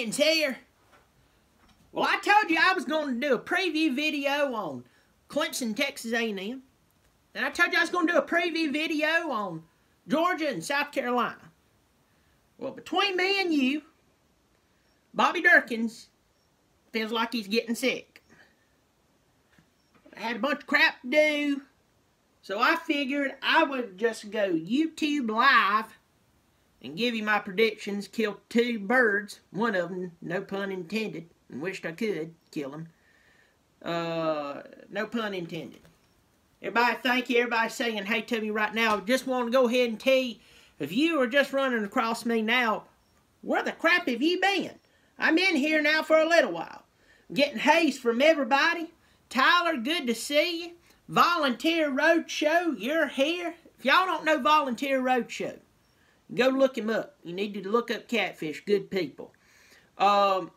Dirkens here. Well, I told you I was going to do a preview video on Clemson, Texas A&M. And I told you I was going to do a preview video on Georgia and South Carolina. Well, between me and you, Bobby Dirkens feels like he's getting sick. I had a bunch of crap to do, so I figured I would just go YouTube live and give you my predictions, kill two birds, one of them, no pun intended, and wished I could kill him. No pun intended. Everybody, thank you. Everybody's saying hey to me right now. Just want to go ahead and tell you, if you are just running across me now, where the crap have you been? I'm in here now for a little while. Getting haze from everybody. Tyler, good to see you. Volunteer Roadshow, you're here. If y'all don't know Volunteer Roadshow, go look him up. You need to look up Catfish, good people. If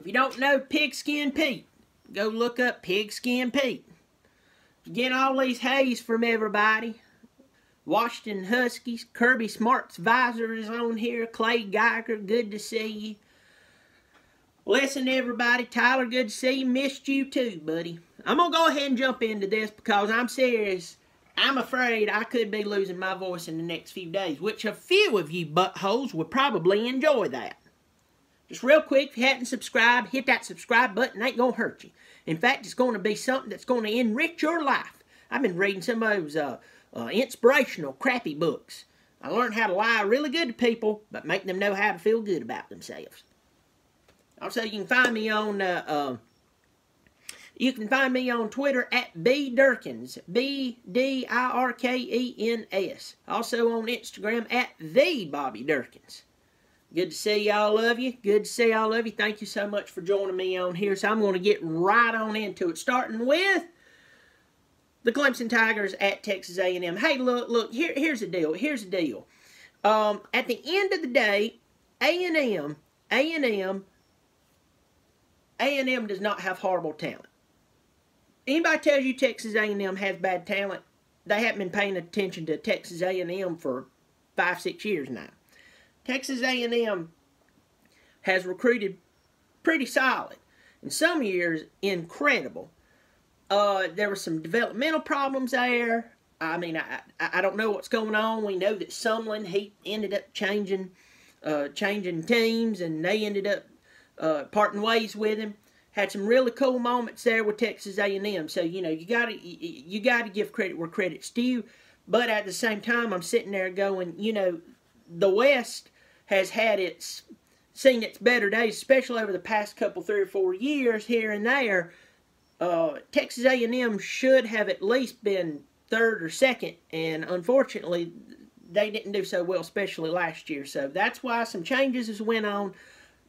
you don't know Pigskin Pete, go look up Pigskin Pete. Get all these haze from everybody. Washington Huskies, Kirby Smart's visor is on here. Clay Geiger, good to see you. Listen, everybody, Tyler, good to see you. Missed you too, buddy. I'm going to go ahead and jump into this because I'm serious. I'm afraid I could be losing my voice in the next few days, which a few of you buttholes would probably enjoy that. Just real quick, if you hadn't subscribed, hit that subscribe button. It ain't going to hurt you. In fact, it's going to be something that's going to enrich your life. I've been reading some of those inspirational, crappy books. I learned how to lie really good to people, but make them know how to feel good about themselves. Also, you can find me on Twitter at bdirkens, B-D-I-R-K-E-N-S. Also on Instagram at the Bobby Dirkens. Good to see all of you. Good to see all of you. Thank you so much for joining me on here. So I'm going to get right on into it, starting with the Clemson Tigers at Texas A&M. Hey, look. Here's the deal. Here's the deal. At the end of the day, A&M does not have horrible talent. Anybody tells you Texas A&M has bad talent, they haven't been paying attention to Texas A&M for 5-6 years now. Texas A&M has recruited pretty solid. In some years, incredible. There were some developmental problems there. I mean, I don't know what's going on. We know that Sumlin, he ended up changing teams, and they ended up parting ways with him. Had some really cool moments there with Texas A&M. So, you know, you gotta give credit where credit's due. But at the same time, I'm sitting there going, you know, the West has seen its better days, especially over the past couple, 3 or 4 years here and there. Texas A&M should have at least been third or second, and unfortunately, they didn't do so well, especially last year. So that's why some changes has went on.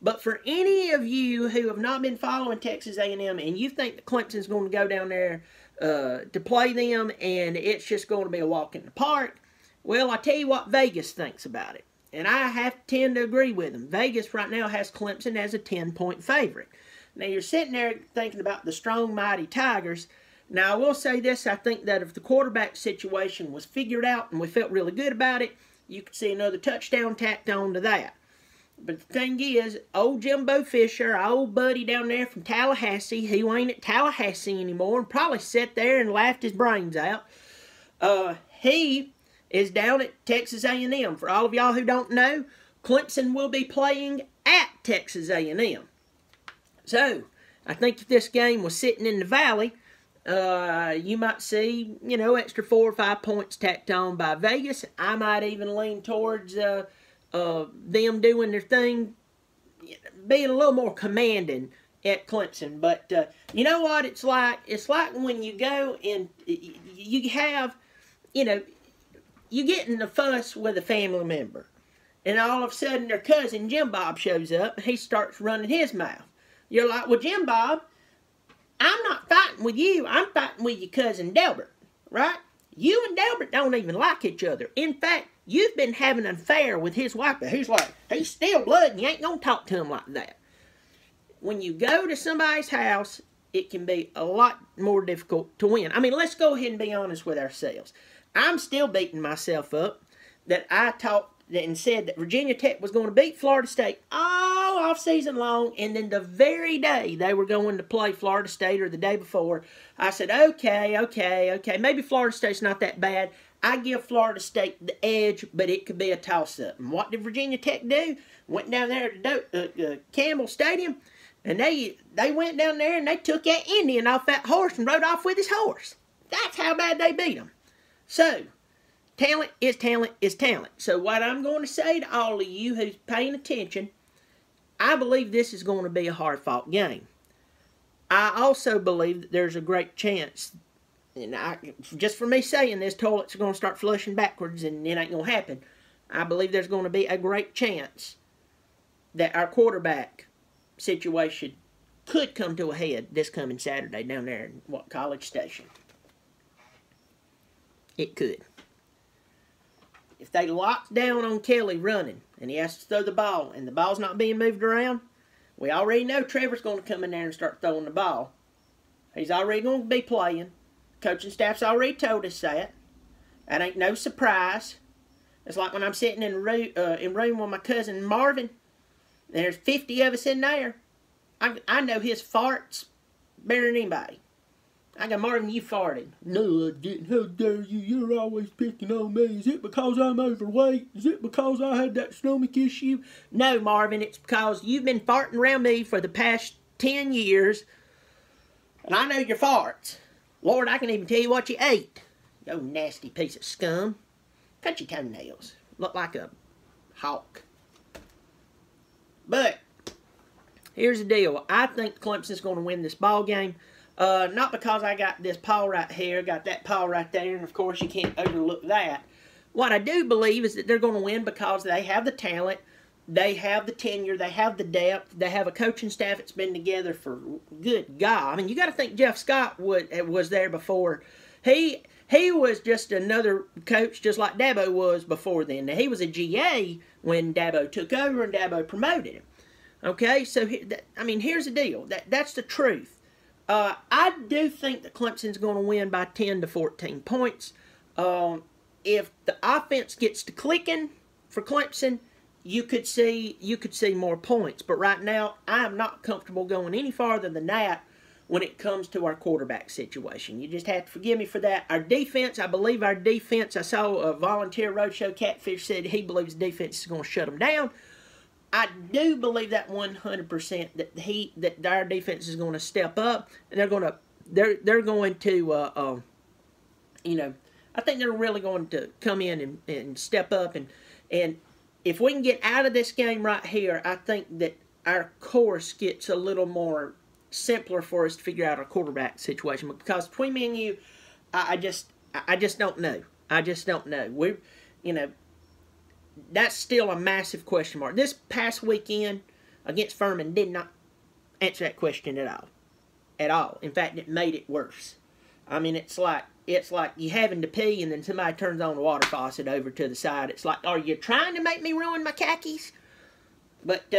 But for any of you who have not been following Texas A&M and you think that Clemson's going to go down there to play them and it's just going to be a walk in the park, well, I tell you what Vegas thinks about it. And I have to tend to agree with them. Vegas right now has Clemson as a 10-point favorite. Now, you're sitting there thinking about the strong, mighty Tigers. Now, I will say this. I think that if the quarterback situation was figured out and we felt really good about it, you could see another touchdown tacked on to that. But the thing is, old Jimbo Fisher, our old buddy down there from Tallahassee, he ain't at Tallahassee anymore and probably sat there and laughed his brains out. He is down at Texas A&M. For all of y'all who don't know, Clemson will be playing at Texas A&M. So, I think if this game was sitting in the Valley, you might see, you know, extra 4 or 5 points tacked on by Vegas. I might even lean towards them doing their thing, being a little more commanding at Clemson. But you know what it's like? It's like when you go and you have, you know, you get in a fuss with a family member, and all of a sudden their cousin Jim Bob shows up, and he starts running his mouth. You're like, well, Jim Bob, I'm not fighting with you. I'm fighting with your cousin Delbert, right? You and Delbert don't even like each other. In fact, you've been having an affair with his wife. But he's like, he's still blood, and you ain't going to talk to him like that. When you go to somebody's house, it can be a lot more difficult to win. I mean, let's go ahead and be honest with ourselves. I'm still beating myself up that I talked and said that Virginia Tech was going to beat Florida State all offseason long, and then the very day they were going to play Florida State or the day before, I said, okay, maybe Florida State's not that bad. I give Florida State the edge, but it could be a toss-up. And what did Virginia Tech do? Went down there to Campbell Stadium, and they went down there and they took that Indian off that horse and rode off with his horse. That's how bad they beat them. So, talent is talent is talent. So what I'm going to say to all of you who's paying attention, I believe this is going to be a hard-fought game. I also believe that there's a great chance, and just for me saying this, toilets are going to start flushing backwards and it ain't going to happen. I believe there's going to be a great chance that our quarterback situation could come to a head this coming Saturday down there in College Station. It could. If they lock down on Kelly running and he has to throw the ball and the ball's not being moved around, we already know Trevor's going to come in there and start throwing the ball. He's already going to be playing. Coaching staff's already told us that. That ain't no surprise. It's like when I'm sitting in room with my cousin Marvin. There's 50 of us in there. I know his farts better than anybody. I go, Marvin, you farted. No, I didn't. How dare you? You're always picking on me. Is it because I'm overweight? Is it because I had that stomach issue? No, Marvin, it's because you've been farting around me for the past 10 years, and I know your farts. Lord, I can even tell you what you ate. You nasty piece of scum. Cut your toenails. Look like a hawk. But here's the deal. I think Clemson's going to win this ball game. Not because I got this paw right here, got that paw right there, and of course you can't overlook that. What I do believe is that they're going to win because they have the talent, they have the tenure, they have the depth, they have a coaching staff that's been together for good God. I mean, you got to think Jeff Scott was there before. He was just another coach just like Dabo was before then. Now, he was a GA when Dabo took over and Dabo promoted him. Okay, so I mean, here's the deal. That's the truth. I do think that Clemson's going to win by 10 to 14 points. If the offense gets to clicking for Clemson, you could see more points. But right now, I am not comfortable going any farther than that when it comes to our quarterback situation. You just have to forgive me for that. Our defense, I believe our defense, I saw a Volunteer Roadshow Catfish said he believes defense is going to shut them down. I do believe that 100% that our defense is going to step up, and they're going to I think they're really going to come in and step up, and if we can get out of this game right here, I think that our course gets a little more simpler for us to figure out our quarterback situation. Because between me and you, I just don't know. I just don't know. That's still a massive question mark. This past weekend against Furman did not answer that question at all. At all. In fact, it made it worse. I mean, it's like you having to pee and then somebody turns on the water faucet over to the side. It's like, are you trying to make me ruin my khakis? But,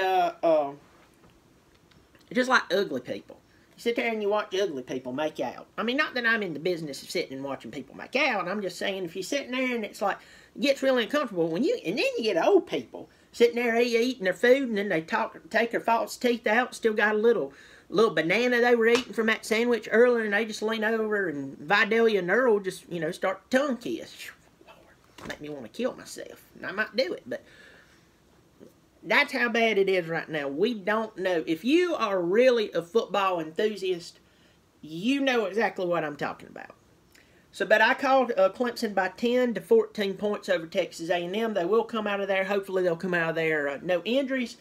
just like ugly people. You sit there and you watch ugly people make out. I mean, not that I'm in the business of sitting and watching people make out. I'm just saying if you're sitting there and it's like, it gets really uncomfortable and then you get old people sitting there eating their food and then they take their false teeth out, still got a little banana they were eating from that sandwich earlier, and they just lean over and Vidalia and Earl just, start tongue kiss. Lord, make me want to kill myself. And I might do it, but that's how bad it is right now. We don't know. If you are really a football enthusiast, you know exactly what I'm talking about. But I called Clemson by 10 to 14 points over Texas A&M. They will come out of there. Hopefully they'll come out of there no injuries.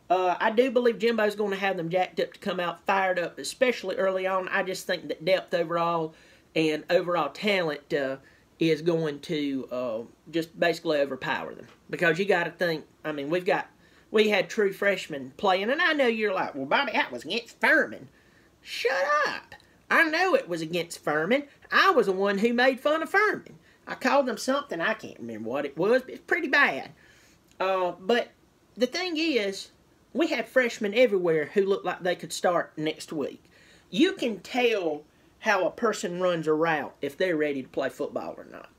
I do believe Jimbo's going to have them jacked up to come out fired up, especially early on. I just think that depth overall and overall talent is going to just basically overpower them. Because you got to think, I mean, we had true freshmen playing, and I know you're like, well, Bobby, that was against Furman. Shut up. I know it was against Furman. I was the one who made fun of Furman. I called them something. I can't remember what it was, but it's pretty bad. But the thing is, we had freshmen everywhere who looked like they could start next week. You can tell how a person runs a route if they're ready to play football or not.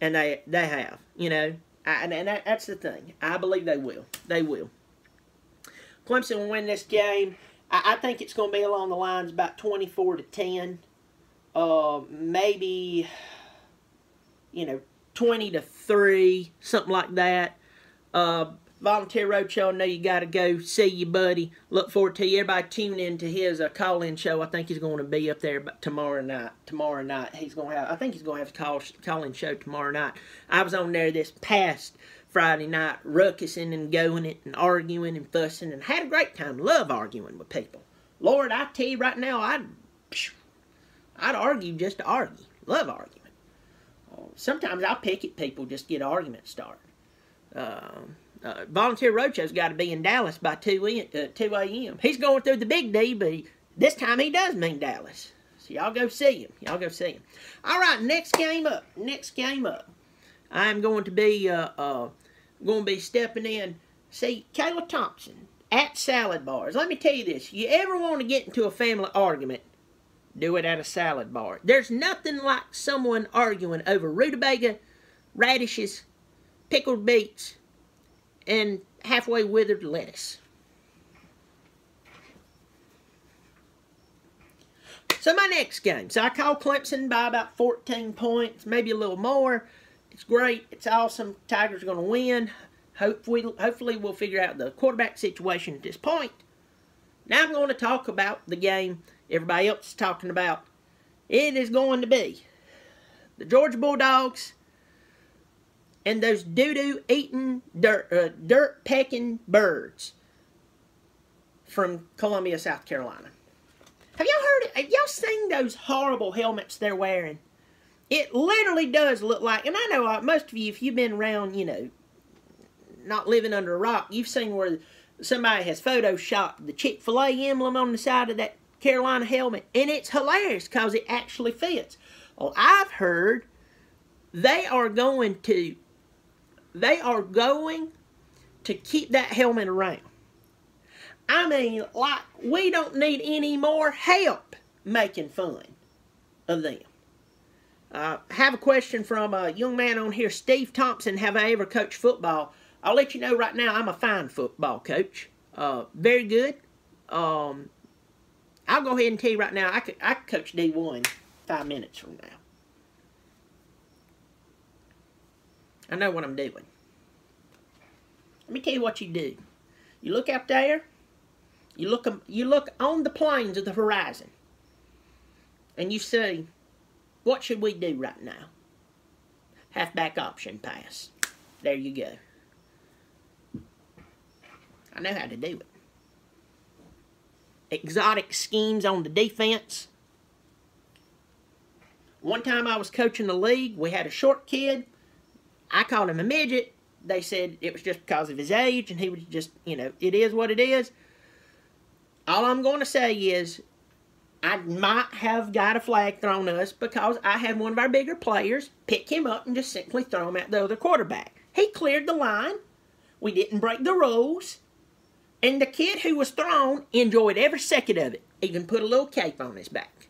And they have, and that's the thing. I believe they will. They will. Clemson will win this game. I think it's going to be along the lines about 24-10. Maybe, 20-3, something like that. Volunteer Roadshow, I know you got to go see you, buddy. Look forward to you. Everybody tune in to his call-in show. I think he's going to be up there tomorrow night. He's going to have, I think he's going to have a call-in show tomorrow night. I was on there this past Friday night, ruckusing and going it and arguing and fussing, and had a great time. Love arguing with people. Lord, I tell you right now, I'd argue just to argue. Love arguing. Sometimes I'll pick at people just to get arguments started. Volunteer Roadshow's got to be in Dallas by 2 a.m. He's going through the Big D, but this time he does mean Dallas. So y'all go see him. All right, next game up. I'm going to be stepping in. See, Kayla Thompson at salad bars. Let me tell you this. You ever want to get into a family argument, do it at a salad bar. There's nothing like someone arguing over rutabaga, radishes, pickled beets, and halfway withered lettuce. So my next game. So I call Clemson by about 14 points, maybe a little more. It's great. It's awesome. Tigers are going to win. Hopefully we'll figure out the quarterback situation at this point. Now I'm going to talk about the game everybody else is talking about. It is going to be the Georgia Bulldogs and those doo-doo eating, dirt pecking birds from Columbia, South Carolina. Have y'all heard it? Have y'all seen those horrible helmets they're wearing? It literally does look like, and I know most of you, if you've been around, not living under a rock, you've seen where somebody has photoshopped the Chick-fil-A emblem on the side of that Carolina helmet, and it's hilarious because it actually fits. Well, I've heard they are going to keep that helmet around. I mean, like, we don't need any more help making fun of them. I have a question from a young man on here, Steve Thompson. Have I ever coached football? I'll let you know right now, I'm a fine football coach. Very good. I'll go ahead and tell you right now, I could coach D1 5 minutes from now. I know what I'm doing. Let me tell you what you do. You look out there. You look on the plains of the horizon. And you say, what should we do right now? Halfback option pass. There you go. I know how to do it. Exotic schemes on the defense. One time I was coaching the league. We had a short kid. I called him a midget. They said it was just because of his age, and he was just, it is what it is. All I'm going to say is I might have got a flag thrown at us because I had one of our bigger players pick him up and just simply throw him at the other quarterback. He cleared the line. We didn't break the rules. And the kid who was thrown enjoyed every second of it. Even put a little cape on his back.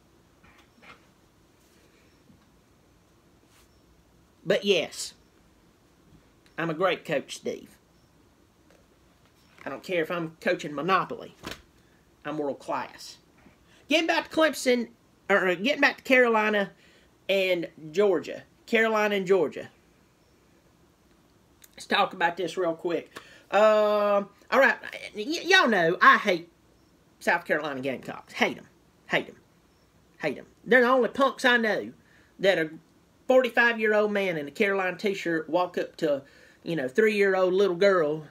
But yes, I'm a great coach, Steve. I don't care if I'm coaching Monopoly. I'm world class. Getting back to Clemson, or getting back to Carolina and Georgia. Carolina and Georgia. Let's talk about this real quick. All right, y'all know I hate South Carolina Gamecocks. Hate them. They're the only punks I know that a 45-year-old man in a Carolina t-shirt walk up to, 3-year-old little girl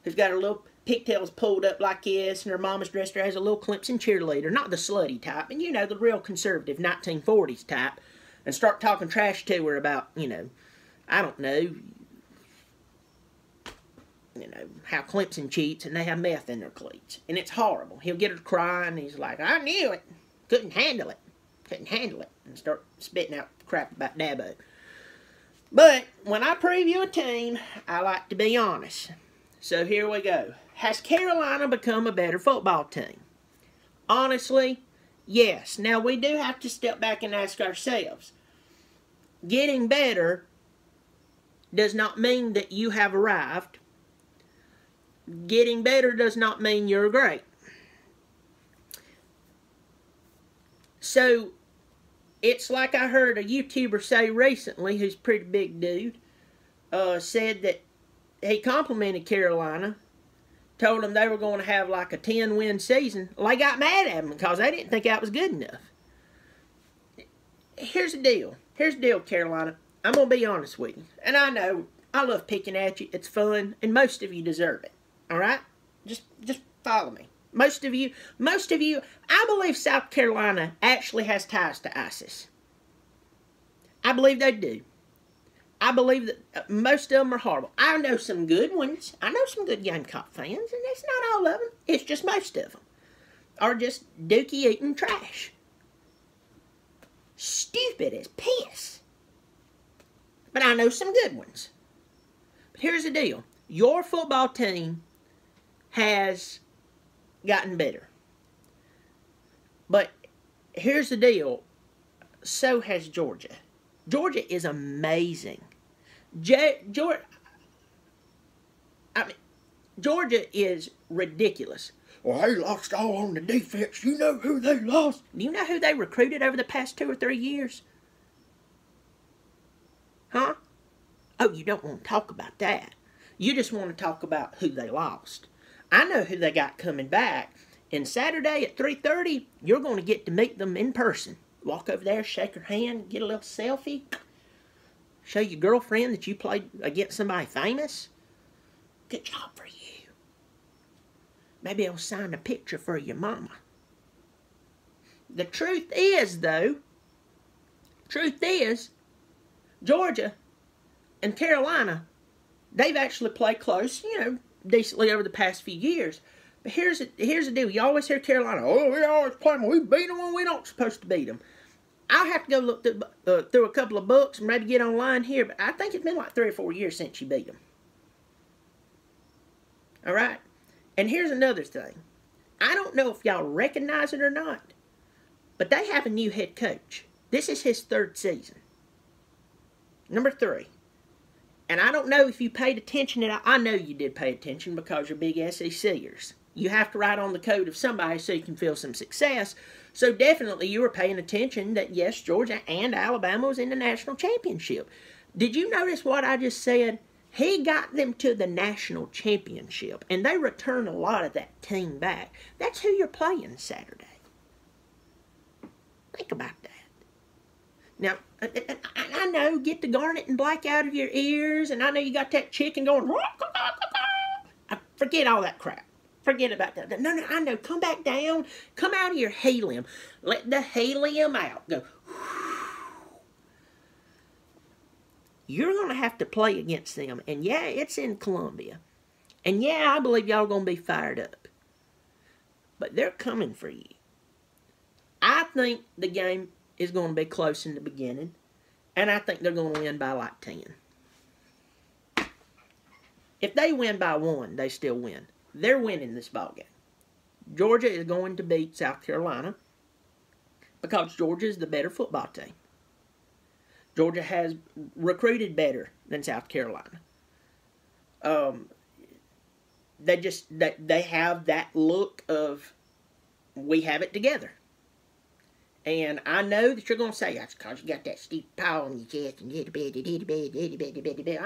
who's got her little pigtails pulled up like this, and her mama's dressed her as a little Clemson cheerleader, not the slutty type, and the real conservative 1940s type, and start talking trash to her about, I don't know, how Clemson cheats, and they have meth in their cleats. And it's horrible. He'll get her crying, and he's like, I knew it. Couldn't handle it. And start spitting out crap about Dabo. But when I preview a team, I like to be honest. So here we go. Has Carolina become a better football team? Honestly, yes. Now, we do have to step back and ask ourselves, getting better does not mean that you have arrived. Getting better does not mean you're great. So, it's like I heard a YouTuber say recently, who's a pretty big dude, said that he complimented Carolina, told them they were going to have like a 10-win season. Well, they got mad at him because they didn't think that was good enough. Here's the deal. Here's the deal, Carolina. I'm going to be honest with you. And I know, I love picking at you. It's fun, and most of you deserve it. All right? Just follow me. Most of you, I believe South Carolina actually has ties to ISIS. I believe they do. I believe that most of them are horrible. I know some good ones. I know some good Gamecock fans, and it's not all of them. It's just most of them are just dookie eating trash. Stupid as piss. But I know some good ones. But here's the deal. Your football team has gotten better. But here's the deal. So has Georgia. Georgia is amazing. Georgia is ridiculous. Well, they lost all on the defense. You know who they lost? Do you know who they recruited over the past 2 or 3 years? Huh? Oh, you don't want to talk about that. You just want to talk about who they lost. I know who they got coming back. And Saturday at 3:30, you're going to get to meet them in person. Walk over there, shake her hand, get a little selfie. Show your girlfriend that you played against somebody famous. Good job for you. Maybe I'll sign a picture for your mama. The truth is, though, Georgia and Carolina, they've actually played close, decently over the past few years. But here's the deal. You always hear Carolina, oh, we always play them. We beat them when we don't supposed to beat them. I'll have to go look through a couple of books and maybe get online here, but I think it's been like 3 or 4 years since you beat them. All right? And here's another thing. I don't know if y'all recognize it or not, but they have a new head coach. This is his 3rd season. Number 3. And I don't know if you paid attention. I know you did pay attention because you're big SECers. You have to write on the code of somebody so you can feel some success. So definitely you were paying attention that, yes, Georgia and Alabama was in the national championship. Did you notice what I just said? He got them to the national championship, and they returned a lot of that team back. That's who you're playing Saturday. Think about that. Now, I know, get the garnet and black out of your ears, and I know you got that chicken going, forget all that crap. Forget about that. No, I know. Come back down. Come out of your helium. Let the helium out. Go. You're going to have to play against them. And yeah, it's in Columbia. And yeah, I believe y'all are going to be fired up. But they're coming for you. I think the game is going to be close in the beginning. And I think they're going to win by like 10. If they win by 1, they still win. They're winning this ballgame. Georgia is going to beat South Carolina because Georgia is the better football team. Georgia has recruited better than South Carolina. They have that look of, we have it together. And I know that you're going to say, that's because you got that steep paw on your chest and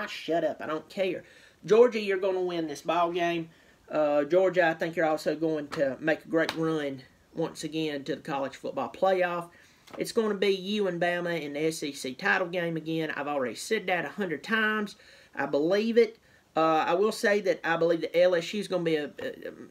shut up, I don't care. Georgia, you're going to win this ball game. Georgia, I think you're also going to make a great run once again to the college football playoff. It's going to be you and Bama in the SEC title game again. I've already said that 100 times. I believe it. I will say that I believe that LSU is going to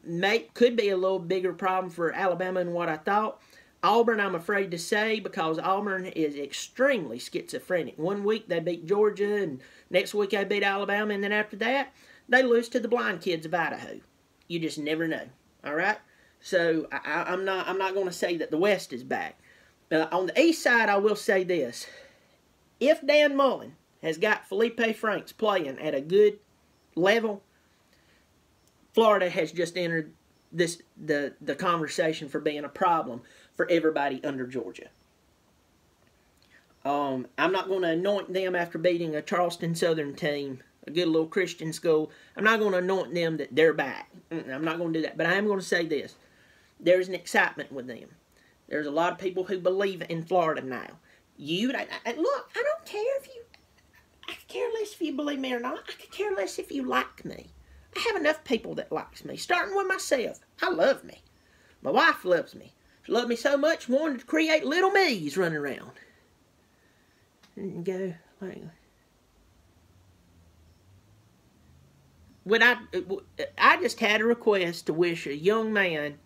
be could be a little bigger problem for Alabama than what I thought. Auburn, I'm afraid to say, because Auburn is extremely schizophrenic. One week they beat Georgia, and next week they beat Alabama, and then after that, they lose to the blind kids of Idaho. You just never know. All right? So I'm not going to say that the West is back. On the East side, I will say this. If Dan Mullen has got Felipe Franks playing at a good level, Florida has just entered the conversation for being a problem for everybody under Georgia. I'm not going to anoint them after beating a Charleston Southern team a good little Christian school. I'm not going to anoint them that they're back. I'm not going to do that. But I am going to say this. There's an excitement with them. There's a lot of people who believe in Florida now. Look, I don't care if you, I could care less if you believe me or not. I could care less if you like me. I have enough people that likes me, starting with myself. I love me. My wife loves me. She loved me so much, wanted to create little me's running around. And go, like, when I just had a request to wish a young man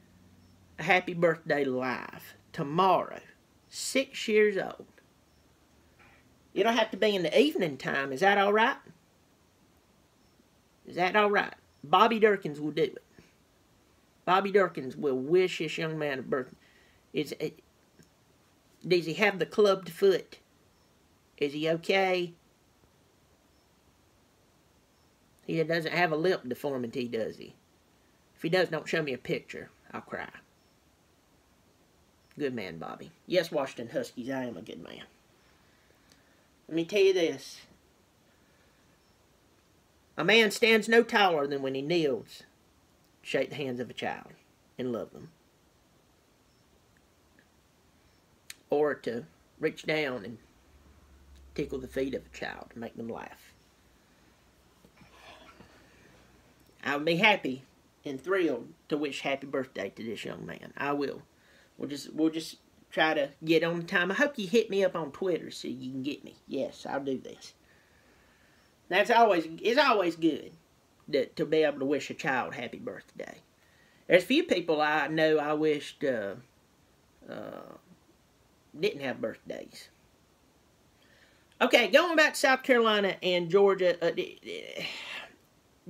a happy birthday live tomorrow, 6 years old. You don't have to be in the evening time. Is that all right? Is that all right? Bobby Dirkens will do it. Bobby Dirkens will wish this young man a birthday. Does he have the clubbed foot? Is he okay? He doesn't have a lip deformity, does he? If he does, don't show me a picture. I'll cry. Good man, Bobby. Yes, Washington Huskies, I am a good man. Let me tell you this. A man stands no taller than when he kneels to shake the hands of a child and love them. Or to reach down and tickle the feet of a child to make them laugh. I would be happy and thrilled to wish happy birthday to this young man. I will. We'll just try to get on time. I hope you hit me up on Twitter so you can get me. Yes, I'll do this. It's always good to be able to wish a child happy birthday. There's a few people I know I wished didn't have birthdays. Okay, going back to South Carolina and Georgia.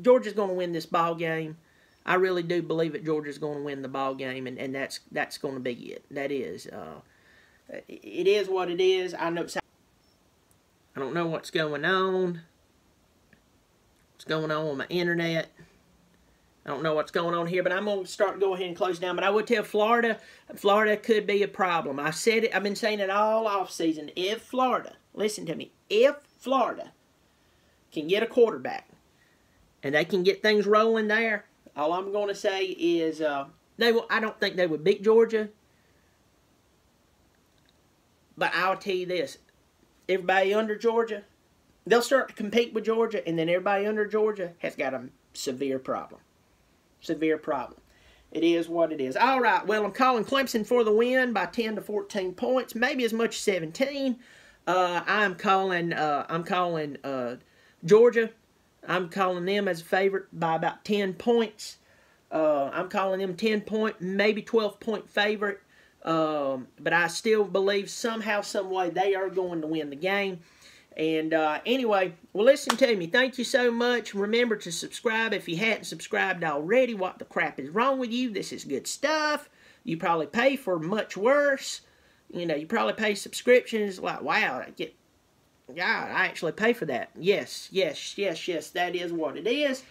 Georgia's going to win this ball game. I really do believe that Georgia's going to win the ball game, and that's going to be it. That is. It is what it is. I don't know what's going on. What's going on with my internet. I don't know what's going on here, but I'm going to go ahead and close down. But I would tell Florida could be a problem. I said it. I've been saying it all off season. If Florida, listen to me, if Florida can get a quarterback and they can get things rolling there, all I'm going to say is I don't think they would beat Georgia. But I'll tell you this. Everybody under Georgia, they'll start to compete with Georgia, and then everybody under Georgia has got a severe problem. Severe problem. It is what it is. All right, well, I'm calling Clemson for the win by 10 to 14 points, maybe as much as 17. I'm calling Georgia. I'm calling them as a favorite by about 10 points. I'm calling them 10-point, maybe 12-point favorite. But I still believe somehow, some way, they are going to win the game. And anyway, well, listen to me. Thank you so much. Remember to subscribe if you hadn't subscribed already. What the crap is wrong with you? This is good stuff. You probably pay for much worse. You know, you probably pay subscriptions. Like, wow, God, I actually pay for that. Yes, that is what it is.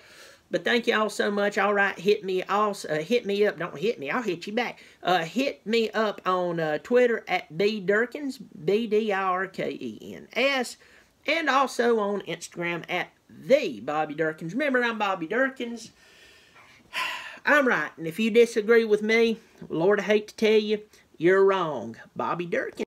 But thank you all so much. All right, hit me up. Don't hit me. I'll hit you back. Hit me up on Twitter at bdirkens, BDIRKENS, and also on Instagram at @TheBobbyDirkens. Remember, I'm Bobby Dirkens. I'm right, and if you disagree with me, Lord, I hate to tell you, you're wrong. Bobby Dirkens.